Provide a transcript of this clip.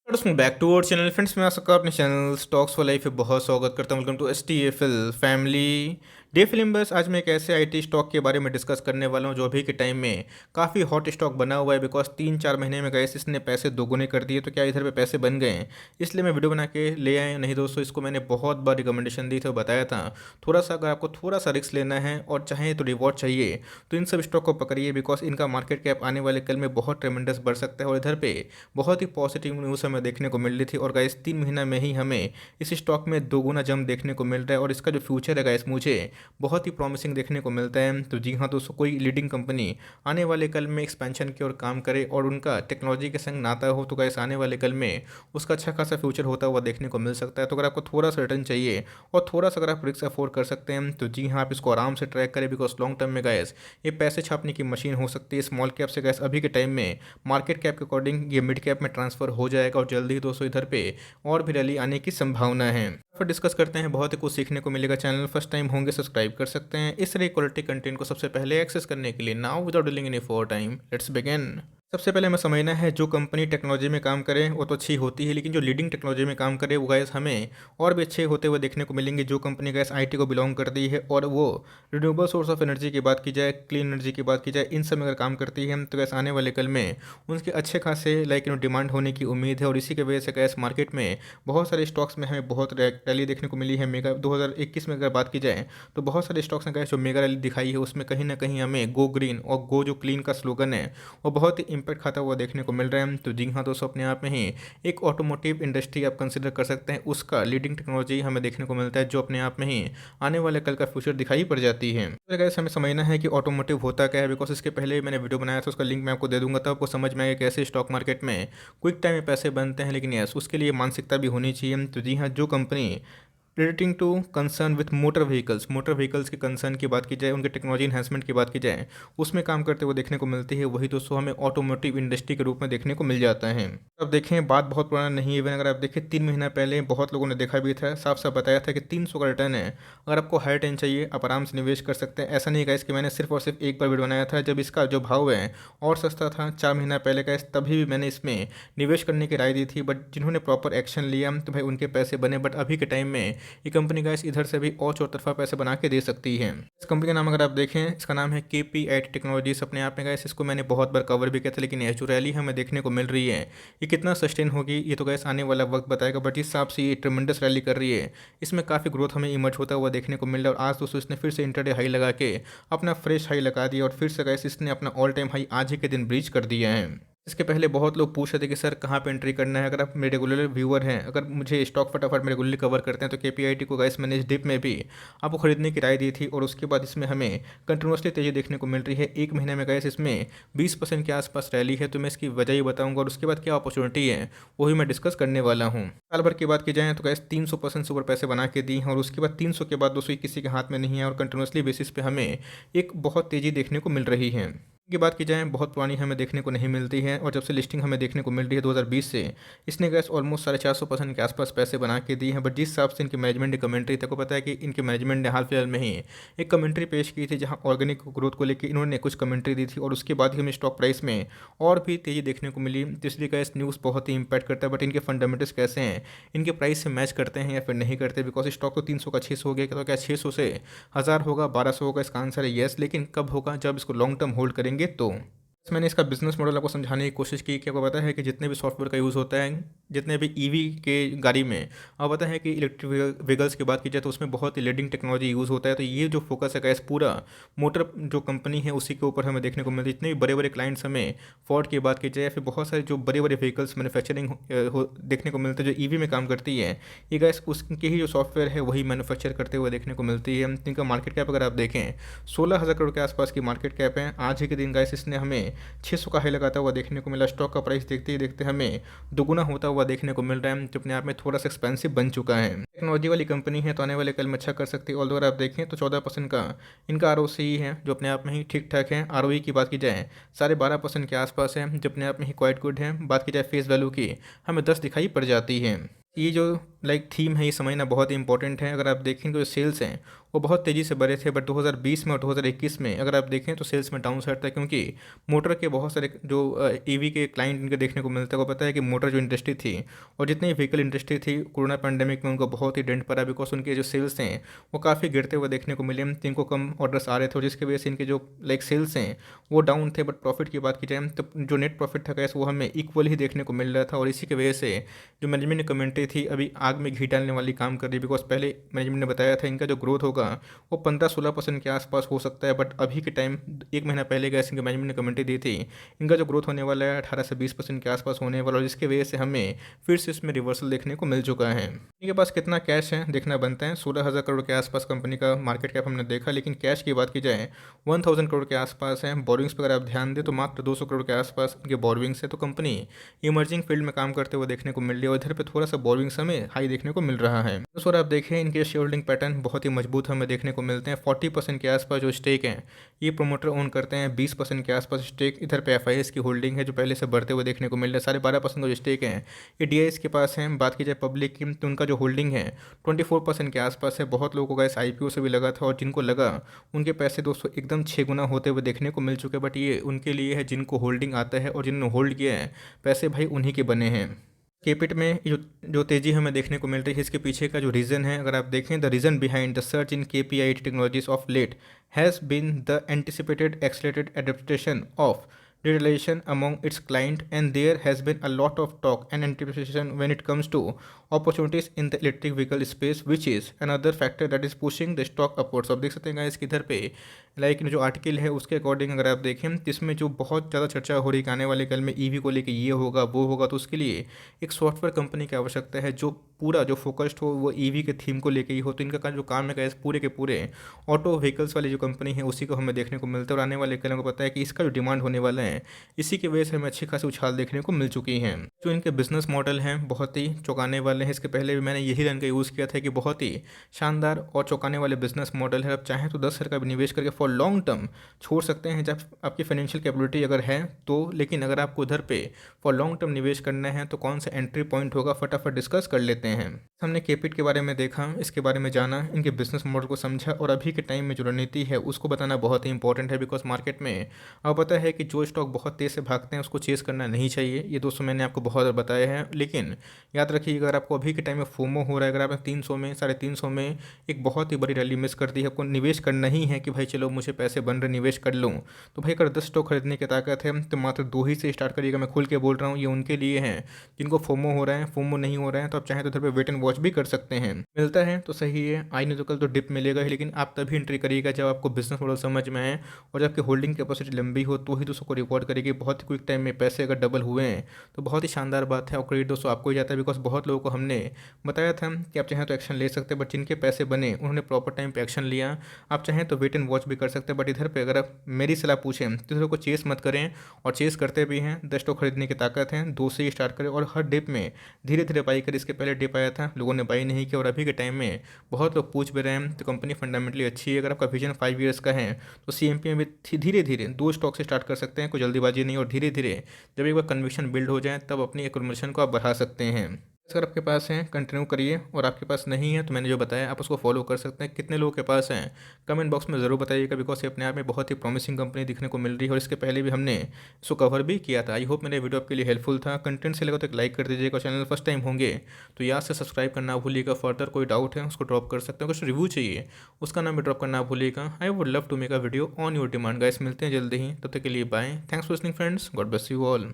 Welcome back to our channel friends. मैं आशा करता हूं अपने चैनल स्टॉक्स फॉर लाइफ पे बहुत स्वागत करता हूं। Welcome to STFL family day film. बस आज मैं एक ऐसे आईटी स्टॉक के बारे में डिस्कस करने वाला हूं जो अभी के टाइम में काफ़ी हॉट स्टॉक बना हुआ है। बिकॉज 3-4 महीने में गए इसने पैसे दोगुने कर दिए, तो क्या इधर पे पैसे बन गए हैं, इसलिए मैं वीडियो बना के ले आए। नहीं दोस्तों, इसको मैंने बहुत बार रिकमेंडेशन दी थी और बताया था थोड़ा सा अगर आपको थोड़ा सा रिस्क लेना है और चाहे तो रिवॉर्ड चाहिए तो इन सब स्टॉक को पकड़िए। बिकॉज इनका मार्केट कैप आने वाले कल में बहुत ट्रेमेंडस बढ़ सकता है और इधर पे बहुत ही पॉजिटिव न्यूज़ हमें देखने को मिल रही थी। और गाइस 3 महीना में ही हमें इस स्टॉक में दोगुना जंप देखने को मिल रहा है और इसका जो फ्यूचर है गाइस मुझे बहुत ही प्रॉमिसिंग देखने को मिलता है। तो जी हाँ दोस्तों, कोई लीडिंग कंपनी आने वाले कल में एक्सपेंशन की ओर काम करे और उनका टेक्नोलॉजी के संग नाता हो तो गाइस आने वाले कल में उसका अच्छा खासा फ्यूचर होता हुआ देखने को मिल सकता है। तो अगर आपको थोड़ा सा रिटर्न चाहिए और थोड़ा सा अगर आप रिस्क अफोर्ड कर सकते हैं तो जी हाँ, आप इसको आराम से ट्रैक करें। बिकॉज लॉन्ग टर्म में गाइस ये पैसे छापने की मशीन हो सकती है। स्मॉल कैप से गाइस अभी के टाइम में मार्केट कैप के अकॉर्डिंग ये मिड कैप में ट्रांसफर हो जाएगा और जल्दी ही दोस्तों इधर पे और भी रैली आने की संभावना है। फिर डिस्कस करते हैं, बहुत ही कुछ सीखने को मिलेगा। चैनल फर्स्ट टाइम होंगे सब्सक्राइब कर सकते हैं इस तरह क्वालिटी कंटेंट को सबसे पहले एक्सेस करने के लिए। Now without dealing any for time let's begin. सबसे पहले हमें समझना है जो कंपनी टेक्नोलॉजी में काम करे वो तो अच्छी होती है, लेकिन जो लीडिंग टेक्नोलॉजी में काम करे वो गैस हमें और भी अच्छे होते हुए देखने को मिलेंगे। जो कंपनी गैस आईटी को बिलोंग करती है और वो रिन्यूएबल सोर्स ऑफ एनर्जी की बात की जाए, क्लीन एनर्जी की बात की जाए, इन सब में अगर काम करती है तो गैस आने वाले कल में उनके अच्छे खासे डिमांड होने की उम्मीद है। और इसी की वजह से गैस मार्केट में बहुत सारे स्टॉक्स में हमें बहुत रैली देखने को मिली है। मेगा 2021 में अगर बात की जाए तो बहुत सारे स्टॉक्स ने गैस जो मेगा रैली दिखाई है उसमें कहीं ना कहीं हमें गो ग्रीन और गो जो क्लीन का स्लोगन है वो बहुत ही इम्पैक्ट खाता हुआ देखने को मिल रहा है। तो जी हाँ दोस्तों, अपने आप में ही एक ऑटोमोटिव इंडस्ट्री आप कंसिडर कर सकते हैं, उसका लीडिंग टेक्नोलॉजी हमें देखने को मिलता है जो अपने आप में ही आने वाले कल का फ्यूचर दिखाई पड़ जाती है। तो गाइस हमें समझना है कि ऑटोमोटिव होता क्या है। बिकॉज इसके पहले मैंने वीडियो बनाया था, उसका लिंक मैं आपको दे दूंगा, तब आपको समझ में आएगा कैसे स्टॉक मार्केट में क्विक टाइम में पैसे बनते हैं। लेकिन यस, उसके लिए मानसिकता भी होनी चाहिए। तो जी हाँ, जो company relating to concern with motor vehicles के कंसर्न की बात की जाए, उनके टेक्नोलॉजी इन्हांसमेंट की बात की जाए, उसमें काम करते हुए देखने को मिलती है, वही दोस्तों हमें ऑटोमोटिव इंडस्ट्री के रूप में देखने को मिल जाता है। अब देखें, बात बहुत पुराना नहीं है। इवन अगर आप देखें 3 महीना पहले बहुत लोगों ने देखा भी था, साफ साफ बताया था कि 300 का रिटर्न है। अगर आपको हाई रिटर्न चाहिए आप आराम से निवेश कर सकते हैं। ऐसा नहीं है कि मैंने सिर्फ और सिर्फ एक बार वीडियो बनाया था जब इसका जो भाव है और सस्ता था 4 महीना पहले का, तभी भी मैंने इसमें निवेश करने की राय दी थी। बट जिन्होंने प्रॉपर एक्शन लिया तो भाई उनके पैसे बने। बट अभी के टाइम में ये कंपनी गैस इधर से भी और चौतरफा पैसे बना के दे सकती है। इस कंपनी का नाम अगर आप देखें, इसका नाम है KPIT टेक्नोलॉजीज। अपने आप में गैस इसको मैंने बहुत बार कवर भी किया था, लेकिन ये जो रैली हमें देखने को मिल रही है ये कितना सस्टेन होगी ये तो गैस आने वाला वक्त बताएगा। बट इस हिसाब से ये ट्रेमेंडस रैली कर रही है, इसमें काफ़ी ग्रोथ हमें इमर्ज होता हुआ देखने को मिल रहा है। और आज दोस्तों इसने फिर से इंटरडे हाई लगा के अपना फ्रेश हाई लगा दिया और फिर से गैस इसने अपना ऑल टाइम हाई आज ही के दिन ब्रीच कर दिया है। इसके पहले बहुत लोग पूछ रहे थे कि सर कहाँ पे एंट्री करना है। अगर आप मेरे रेगुलर व्यूअर हैं, अगर मुझे स्टॉक फटाफट में रेगुलरली कवर करते हैं तो KPIT को गाइस मैंने इस डिप में भी आपको खरीदने की राय दी थी। और उसके बाद इसमें हमें कंटिन्यूसली तेजी देखने को मिल रही है। एक महीने में गाइस इसमें 20% के आसपास रैली है। तो मैं इसकी वजह ही बताऊंगा और उसके बाद क्या अपॉर्चुनिटी है वही मैं डिस्कस करने वाला हूँ। साल भर की बात की जाए तो गाइस 300% से ऊपर पैसे बना के दी हैं और उसके बाद 300 के बाद दोस्तों किसी के हाथ में नहीं है और कंटिन्यूसली बेसिस पे हमें एक बहुत तेज़ी देखने को मिल रही है। की बात की जाए बहुत पुरानी हमें देखने को नहीं मिलती है और जब से लिस्टिंग हमें देखने को मिल रही है 2020 से, इसने गैस ऑलमोस्ट 450% के आसपास पैसे बना के दी हैं। बट जिस हिसाब से इनकी मैनेजमेंट की कमेंट्री तक को पता है कि इनके मैनेजमेंट ने हाल फिलहाल में ही एक कमेंट्री पेश की थी जहां ऑर्गेनिक ग्रोथ को लेकर इन्होंने कुछ कमेंट्री दी थी और उसके बाद ही हमें स्टॉक प्राइस में और भी तेज़ी देखने को मिली। तो इसलिए गैस न्यूज़ बहुत ही इंपैक्ट करता है। बट इनके फंडामेंटल्स कैसे हैं, इनके प्राइस से मैच करते हैं या फिर नहीं करते। बिकॉज स्टॉक तो 300 का 600 हो गया, तो क्या 600 से 1000 होगा, 1200 होगा? इसका आंसर है येस। लेकिन कब होगा? जब इसको लॉन्ग टर्म होल्ड करेंगे तो। मैंने इसका बिजनेस मॉडल आपको समझाने की कोशिश की कि आपको पता है कि जितने भी सॉफ्टवेयर का यूज़ होता है, जितने भी ईवी के गाड़ी में, आपको पता है कि इलेक्ट्रिक व्हीकल्स की बात की जाए तो उसमें बहुत ही लीडिंग टेक्नोलॉजी यूज़ होता है। तो ये जो फोकस है गैस पूरा मोटर जो कंपनी है उसी के ऊपर हमें देखने को मिलती है। जितने भी बड़े बड़े क्लाइंट्स हमें फोर्ड की बात की जाए या फिर बहुत सारे जो बड़े बड़े व्हीकल्स मैन्युफैक्चरिंग देखने को मिलते हैं जो ईवी में काम करती है, ये गैस उसके ही जो सॉफ्टवेयर है वही मैन्युफैक्चर करते हुए देखने को मिलती है। इनका मार्केट कैप अगर आप देखें 16,000 करोड़ के आसपास की मार्केट कैप है। आज ही के दिन गैस इसने हमें 600 का हाई लगाता हुआ देखने को मिला। स्टॉक का प्राइस देखते ही देखते हमें दोगुना होता हुआ देखने को मिल रहा है, जो अपने आप में थोड़ा सा एक्सपेंसिव बन चुका है। टेक्नोलॉजी वाली कंपनी है तो आने वाले कल में अच्छा कर सकती है। और अगर आप देखें तो 14% का इनका ROCE है जो अपने आप में ही ठीक ठाक है। ROE की बात की जाए 12.5% के आसपास है, जो अपने आप में ही क्वाइट गुड है। बात की जाए फेस वैल्यू की, हमें 10 दिखाई पड़ जाती है। ये जो लाइक थीम है ये समझना बहुत ही इंपॉर्टेंट है। अगर आप देखें तो जो सेल्स हैं वो बहुत तेज़ी से बढ़े थे, बट 2020 में और 2021 में अगर आप देखें तो सेल्स में डाउन साइड था, क्योंकि मोटर के बहुत सारे जो ईवी के क्लाइंट इनके देखने को मिलता है। को पता है कि मोटर जो इंडस्ट्री थी और जितनी व्हीकल इंडस्ट्री थी, कोरोना पैंडेमिक में उनको बहुत ही डेंट पड़ा, बिकॉज उनके जो सेल्स हैं वो काफ़ी गिरते हुए देखने को मिले। तो इनको कम ऑर्डर्स आ रहे थे और जिसकी वजह से इनके जो लाइक सेल्स हैं वो डाउन थे। बट प्रॉफिट की बात की जाए तो जो नेट प्रॉफिट था गैस वो हमें इक्वल ही देखने को मिल रहा था। और इसी की वजह से जो मैनेजमेंट ने कमेंट्री थी अभी आग में घी डालने वाली काम कर रही है, बिकॉज पहले मैनेजमेंट ने बताया था इनका जो ग्रोथ होगा वो 15-16% के आसपास हो सकता है। बट अभी के टाइम एक महीना पहले गैस इनके मैनेजमेंट ने कमेंट्री दी थी इनका जो ग्रोथ होने वाला है 18 से 20% के आसपास होने वाला, और जिसकी वजह से हमें फिर से इसमें रिवर्सल देखने को मिल चुका है। इनके पास कितना कैश है देखना बनता है। 16,000 करोड़ के आसपास कंपनी का मार्केट कैप हमने देखा, लेकिन कैश की बात की जाए 1,000 करोड़ के आसपास है। बोरिंग्स पर अगर आप ध्यान दें तो मात्र 200 करोड़ के आसपास इनके बोरिंग्स है। तो कंपनी इमर्जिंग फील्ड में काम करते हुए देखने को मिल रही है और इधर पे थोड़ा सा बोरिंग्स हमें हाई देखने को मिल रहा है। तो सर आप देखें इनके शेयर होल्डिंग पैटर्न बहुत ही मजबूत हमें देखने को मिलते हैं। 40% के आसपास जो स्टेक हैं ये प्रोमोटर ओन करते हैं। 20% के आसपास स्टेक इधर पे एफआईएस की होल्डिंग है जो पहले से बढ़ते हुए देखने को मिल रहा है। 12.5% का जो स्टेक है ये डीआईएस के पास है। बात की जाए पब्लिक की तो उनका जो होल्डिंग है 24% के आसपास है। बहुत लोगों को इस आईपीओ से भी लगा था और जिनको लगा उनके पैसे दोस्तों एकदम 6 गुना होते हुए देखने को मिल चुके हैं। बट ये उनके लिए है जिनको होल्डिंग आता है और जिन्होंने होल्ड किया है पैसे भाई उन्हीं के बने हैं। केपिट में जो तेज़ी हमें देखने को मिल रही है इसके पीछे का जो रीज़न है अगर आप देखें the reason behind the search in KPI technologies of late has been the anticipated accelerated adaptation of digitalization among its client, and there has been a lot of talk and anticipation when it comes to opportunities in the electric vehicle space, which is another factor that is pushing the stock upwards। अब देख सकते हैं guys किधर पे like जो article है उसके according अगर आप देखें जिसमें जो बहुत ज़्यादा चर्चा हो रही है कि आने वाले कल में ईवी को लेके ये होगा वो होगा, तो उसके लिए एक सॉफ्टवेयर कंपनी की आवश्यकता है जो पूरा जो फोकस्ड हो वो ईवी के थीम को लेके ही हो। तो इनका जो काम है गाइस पूरे के पूरे ऑटो व्हीकल्स वाली जो कंपनी है उसी को हमें देखने को मिलता है। और आने वाले कल को पता है कि इसका जो डिमांड होने वाला है इसी की वजह से हमें अच्छी खासी उछाल देखने को मिल चुकी है। जो इनके बिजनेस मॉडल हैं बहुत ही चौंकाने वाले हैं। इसके पहले भी मैंने यही लाइन का यूज़ किया था कि बहुत ही शानदार और चौंकाने वाले बिजनेस मॉडल है। आप चाहें तो 10,000 का भी निवेश करके फॉर लॉन्ग टर्म छोड़ सकते हैं जब आपकी फाइनेंशियल कैपेबिलिटी अगर है तो। लेकिन अगर आपको उधर पे फॉर लॉन्ग टर्म निवेश करना है तो कौन सा एंट्री पॉइंट होगा फटाफट डिस्कस कर लेते हैं। हमने केपिट के बारे में देखा, इसके बारे में जाना, इनके बिजनेस मॉडल को समझा और अभी के टाइम में जो रणनीति है उसको बताना बहुत ही इंपॉर्टेंट है। बिकॉज मार्केट में आपको पता है कि जो स्टॉक बहुत तेज़ से भागते हैं उसको चेस करना नहीं चाहिए। ये दोस्तों मैंने आपको बहुत बार बताया है। लेकिन याद रखिए अगर आपको अभी के टाइम में फोमो हो रहा है, अगर आपने 300 में 350 में एक बहुत ही बड़ी रैली मिस कर दी है, आपको निवेश करना ही है कि भाई चलो मुझे पैसे बन रहे निवेश कर लूँ, तो भाई अगर 10 स्टॉक खरीदने की ताकत है तो मात्र 2 ही से स्टार्ट करिएगा। मैं खुल के बोल रहा हूँ ये उनके लिए हैं जिनको फोमो हो रहा है। फोमो नहीं हो रहा है तो आप चाहें तो इधर पे वेट एंड वॉच भी कर सकते हैं। मिलता है तो सही है, आई नहीं तो कल तो डिप मिलेगा ही। लेकिन आप तभी एंट्री करिएगा जब आपको बिजनेस मॉडल समझ में आए और जब आपकी होल्डिंग कैपेसिटी लंबी हो तो ही दोस्तों को रिकॉर्ड करेगी। बहुत ही क्विक टाइम में पैसे अगर डबल हुए हैं तो बहुत ही शानदार बात है और क्रेडिट दोस्तों आपको ही जाता है। बिकॉज बहुत लोगों को हमने बताया था कि आप चाहें तो एक्शन ले सकते हैं, बट जिनके पैसे बने उन्होंने प्रॉपर टाइम पे एक्शन लिया। आप चाहें तो वेट एंड वॉच भी कर सकते हैं, बट इधर पे अगर आप मेरी सलाह पूछें तो इधर को चेस मत करें और चेस करते भी हैं 10 स्टॉक खरीदने की ताकत है 2 से ही स्टार्ट करें और हर डिप में धीरे धीरे बाई करें। इसके पहले डिप आया था लोगों ने बाई नहीं किया और अभी के टाइम में बहुत लोग पूछ भी रहे हैं। तो कंपनी फंडामेंटली अच्छी है। अगर आपका विजन 5 ईयर्स का है तो सीएमपी में भी धीरे धीरे 2 स्टॉक से स्टार्ट कर सकते हैं, कोई जल्दीबाजी नहीं। और धीरे धीरे जब एक बार कन्विक्शन बिल्ड हो जाए तब अपनी एक्यूमुलेशन को आप बढ़ा सकते हैं। अगर आपके पास है कंटिन्यू करिए और आपके पास नहीं है तो मैंने जो बताया आप उसको फॉलो कर सकते हैं। कितने लोगों के पास हैं कमेंट बॉक्स में ज़रूर बताइएगा, बिकॉज ये अपने आप में बहुत ही प्रॉमिसिंग कंपनी दिखने को मिल रही है और इसके पहले भी हमने इसको कवर भी किया था। आई होप मेरे वीडियो आपके लिए हेल्पफुल था। कंटेंट से लगा तो एक लाइक कर दीजिएगा। चैनल फर्स्ट टाइम होंगे तो याद से सब्सक्राइब करना भूलिएगा। फर्दर कोई डाउट है उसको ड्रॉप कर सकते हैं, कुछ रिव्यू चाहिए उसका नाम भी ड्रॉप करना भूलिएगा। I would love to make a video on your demand. Guys मिलते हैं जल्दी ही, तब तक के लिए bye. Thanks for listening friends, God bless you all.